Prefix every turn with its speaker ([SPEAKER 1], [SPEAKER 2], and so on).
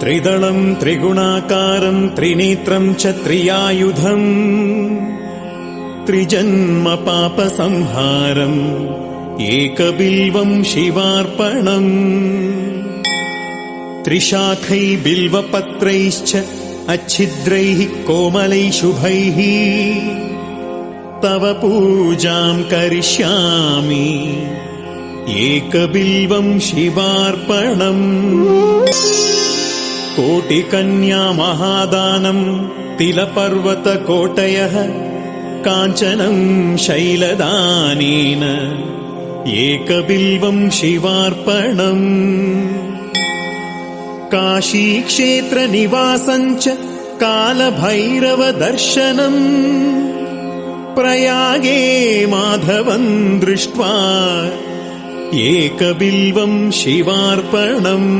[SPEAKER 1] त्रिदलम् त्रिगुणाकारम् त्रिनेत्रम् च त्रियायुधम् त्रिजन्म पापसंहारम् एकबिल्वम् शिवार्पणम् त्रिशाखै बिल्वपत्रैश्च अच्छिद्रैः कोमलैः शुभैः तव पूजाम् करिष्यामि एकबिल्वम् शिवार्पणम् कोटिकन्या महादानम् तिलपर्वतकोटयः काञ्चनम् शैलदानेन एकबिल्वम् शिवार्पणम् काशीक्षेत्रनिवासम् च कालभैरवदर्शनम् प्रयागे माधवम् दृष्ट्वा एकबिल्वम् शिवार्पणम्।